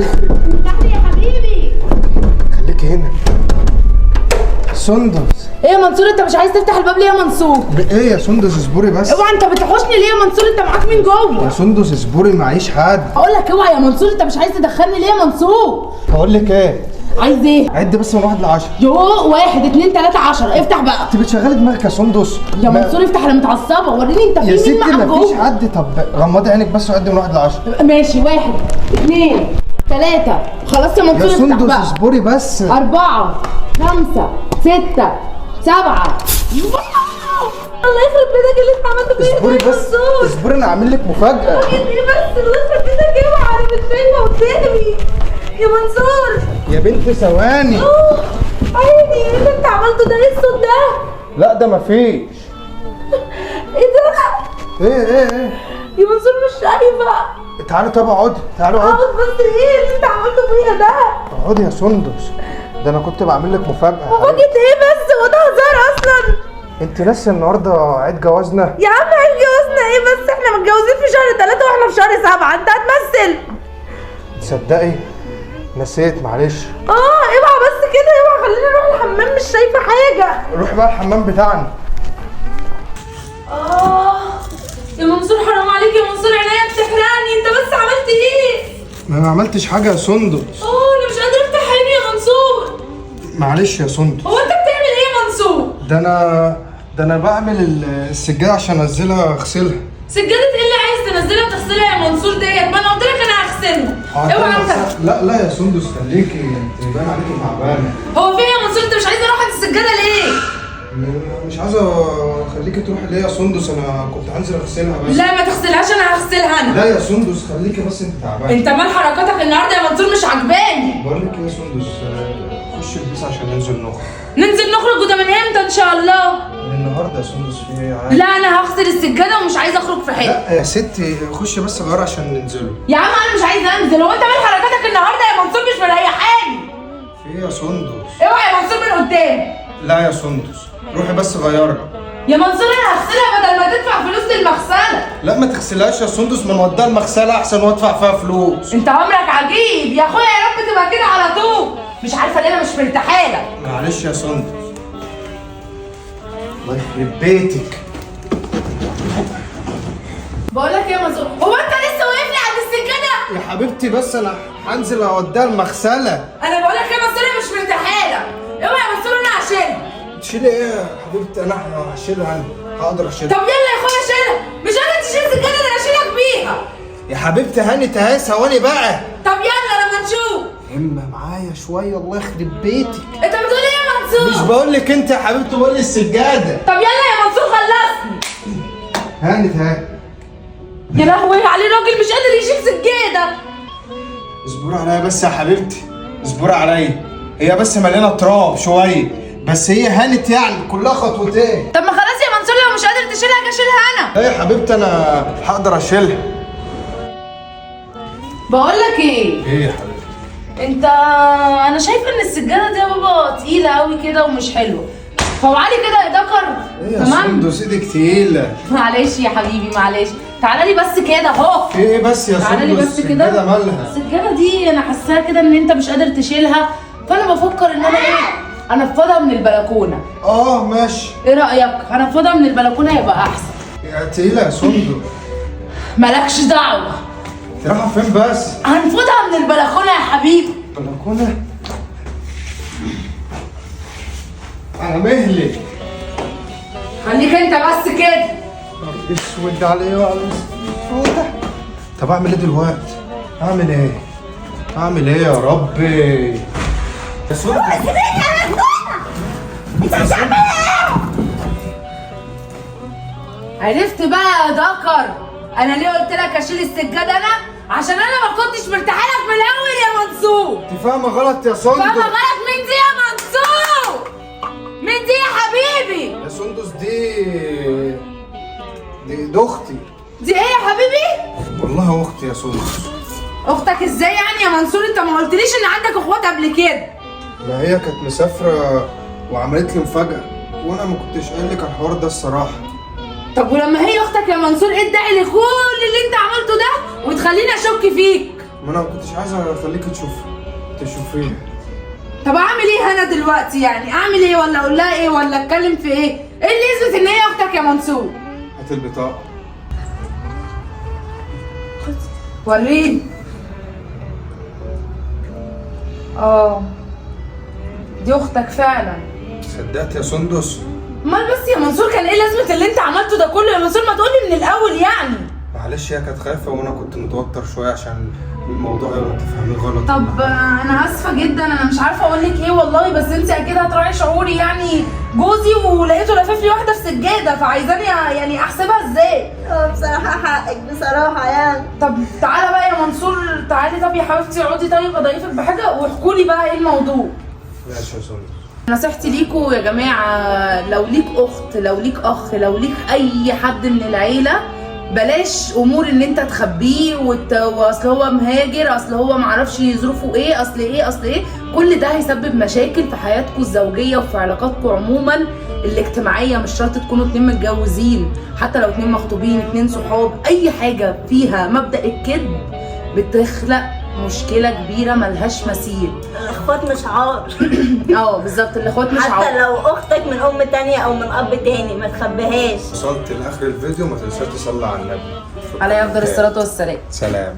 افتح لي يا حبيبي. خليكي هنا. سندس. ايه يا منصور انت مش عايز تفتح الباب ليه يا منصور؟ ايه يا سندس اصبري بس. اوعى انت بتحوشني ليه يا منصور؟ انت معاك مين جوه؟ يا سندس اصبري معيش حد. اقول لك اوعى يا منصور، انت مش عايز تدخلني ليه يا منصور؟ هقول لك ايه؟ عايز ايه؟ عد بس من 1 ل 10. يو 1 2 3 10. افتح بقى انت بتشغلي دماغك يا سندس. يا منصور. افتح، انا متعصبه. وريني انت يا في مين ستي معاك مفيش جوه. حد. طب غمضي عينك بس وعدي من 1 ل 10. ماشي 1 2 3. خلاص يا منصور يا افتح سندس بقى. اصبري بس. 4 5 6 7. الله يخرب بيتك اللي انت عملته فيا اصبري يا بس. منصور. اصبري انا عامل لك مفاجأة. ايه بس الله يخرب بيتك. اوعى انا مش شايفه قدامي يا منصور. يا بنت ثواني. عيني ايه اللي انت عملته ده؟ ايه الصوت ده؟ لا ده مفيش. ايه ده؟ ايه يا منصور مش شايفه. تعالي طب اقعدي. تعالي اقعدي. اقعد بس. ايه اللي انت عملته فيها ده؟ اقعدي يا سندس. ده انا كنت بعمل لك مفاجأة. مفاجأة ايه بس؟ هو ده هزار اصلا؟ انت ناسي النهارده عيد جوازنا؟ يا عم عيد جوازنا ايه بس؟ احنا متجوزين في شهر 3 واحنا في شهر 7. انت هتمثل؟ تصدقي نسيت معلش. اوعى بس كده. اوعى خليني اروح الحمام، مش شايفه حاجه. روح بقى الحمام بتاعنا. يا منصور حرام عليك يا منصور، عينيا بتحرقني. انت بس عملت ايه؟ ما عملتش حاجه يا سندس. انا مش قادره افتح عيني يا منصور. معلش يا سندس. هو انت بتعمل ايه يا منصور؟ ده انا بعمل السجاده عشان انزلها اغسلها. سجاده ايه اللي عايز تنزلها وتغسلها يا منصور ديت؟ ما انا قلت لك انا هغسلها. اوعى انت. لا يا سندس خليكي، انت باين عليكي تعبانه. هو فين يا منصور؟ انت مش عايز اروح عند السجاده ليه؟ مش عايزه اخليكي تروحي ليه يا سندس؟ انا كنت هنزل اغسلها بس. لا ما تغسلهاش، انا هغسلها انا. لا يا سندس خليكي بس، انت تعبانه. انت مال حركاتك النهارده يا منصور؟ مش عجباني. بقول لك ايه يا سندس، خش البس عشان ننزل نخرج. ننزل نخرج؟ وده من امتى ان شاء الله؟ من النهارده يا سندس. في ايه عادي؟ لا انا هغسل السجاده ومش عايزه اخرج في حته. لا يا ستي خش بس غير عشان ننزله. يا عم انا مش عايزه انزل. هو انت مال حركاتك النهارده يا منصور؟ مش مريحاني. في ايه يا سندس؟ اوعى يا منصور من قدامي. لا يا سندس روحي بس غيرها. يا منصور انا هغسلها بدل ما تدفع فلوس للمغسله. لا ما تغسلهاش يا سندس، ما نوديها المغسله احسن وادفع فيها فلوس. انت عمرك عجيب يا اخويا. يا رب تبقى كده على طول. مش عارفه ليه انا مش مرتاحه لك. معلش يا سندس. الله يخرب بيتك. بقول لك يا منصور، هو انت لسه واقف لي عند السجاده؟ يا حبيبتي بس انا هنزل اوديها المغسله. انا بقول لك يا منصور انا مش مرتاحه لك. اوعى يا منصور انا هشيلها. تشيلي ايه يا حبيبتي؟ انا هشيلها، انا هقدر اشيلها. طب يلا يا اخويا شيلها. مش قادر تشيل سجاده ده انا هشيلك بيها. يا حبيبتي هانت اهي، ثواني بقى. طب يلا لما نشوف. همة معايا شويه الله يخرب بيتك. انت بتقول ايه يا منصور؟ مش بقول لك انت يا حبيبتي، بقول لي السجاده. طب يلا يا منصور خلصني. هانت اهي. يا لهوي عليه راجل مش قادر يشيل سجاده. اصبري عليا بس يا حبيبتي، اصبري عليا. هي بس مليانه تراب شويه، بس هي هانت يعني كلها خطوتين. طب ما خلاص يا منصور، لو مش قادر تشيلها اجي اشيلها انا. لا يا حبيبتي انا هقدر اشيلها. بقول لك ايه؟ ايه يا حبيبتي؟ انت انا شايفه ان السجاده دي يا بابا تقيله قوي كده ومش حلوه. فوعلي كده يا دكر. ايه يا سندس ايدك تقيله. معلش يا حبيبي معلش. تعالى لي بس كده اهو. في ايه بس يا تعالى لي سندس؟ بس كده. السجاده مالها؟ السجاده دي انا حاساها كده ان انت مش قادر تشيلها، فانا بفكر ان انا انفضها من البلكونه. ماشي. ايه رايك؟ هنفضها من البلكونه يبقى احسن. يا تقيله يا سندس. مالكش دعوه. انت رايحه فين بس؟ هنفضها من البلكونه يا حبيبي. بلكونه؟ على مهلك. خليك انت بس كده. اسود عليه وعلى السودة. طب اعمل ايه دلوقتي؟ اعمل ايه؟ اعمل ايه يا ربي؟ يا سودة عرفت بقى يا دكر انا ليه قلت لك اشيل السجاده انا؟ عشان انا ما كنتش مرتاحه لك من الاول يا منصور. انت فاهمه غلط يا سندس. فاهمه غلط؟ مين دي يا منصور؟ مين دي يا حبيبي؟ يا سندس دي اختي. دي ايه يا حبيبي؟ والله اختي يا سندس. اختك ازاي يعني يا منصور؟ انت ما قلتليش ان عندك اخوات قبل كده. ما هي كانت مسافره وعملت لي مفاجاه، وانا ما كنتش قايل لك على الحوار ده الصراحه. طب ولما هي اختك يا منصور ايه الداعي لكل اللي انت عملته ده وتخليني اشك فيك؟ ما انا ما كنتش عايز اخليك تشوفيه. طب اعمل ايه انا دلوقتي؟ يعني اعمل ايه؟ ولا اقول لها ايه؟ ولا اتكلم في ايه؟ ايه اللي يثبت ان هي اختك يا منصور؟ هات البطاقه. وريني. دي اختك فعلا. صدقت يا سندس؟ امال بس يا منصور كان ايه لازمه اللي انت عملته ده كله يا منصور؟ ما تقولي من الاول يعني. معلش هي كانت خايفه وانا كنت متوتر شويه عشان الموضوع يبقى تفهميه غلط. طب انا اسفه جدا، انا مش عارفه اقول لك ايه والله، بس انت اكيد هتراعي شعوري. يعني جوزي ولقيته لافف لي واحده في سجاده، فعايزاني يعني احسبها ازاي؟ بصراحة حقك بصراحة يعني. طب تعالى بقى يا منصور، تعالي طب يا حبيبتي اقعدي، طيب اضيفك بحاجه واحكوا لي بقى ايه الموضوع. ماشي يا سندس. نصيحتي ليكوا يا جماعه، لو ليك اخت، لو ليك اخ، لو ليك اي حد من العيله، بلاش امور ان انت تخبيه واصل هو مهاجر، اصل هو معرفش ظروفه ايه، اصل ايه. كل ده هيسبب مشاكل في حياتكم الزوجيه وفي علاقاتكم عموما الاجتماعيه. مش شرط تكونوا 2 متجوزين، حتى لو 2 مخطوبين، 2 صحاب، اي حاجه فيها مبدأ الكذب بتخلق مشكله كبيره ملهاش مثيل. الاخوات مش عار. بالظبط، الاخوات مش عار. حتى لو اختك من ام تانية او من اب تاني ما تخبيهاش. وصلت لاخر الفيديو، ما تنساش تصلي على النبي. عليه افضل الصلاه والسلام. سلام.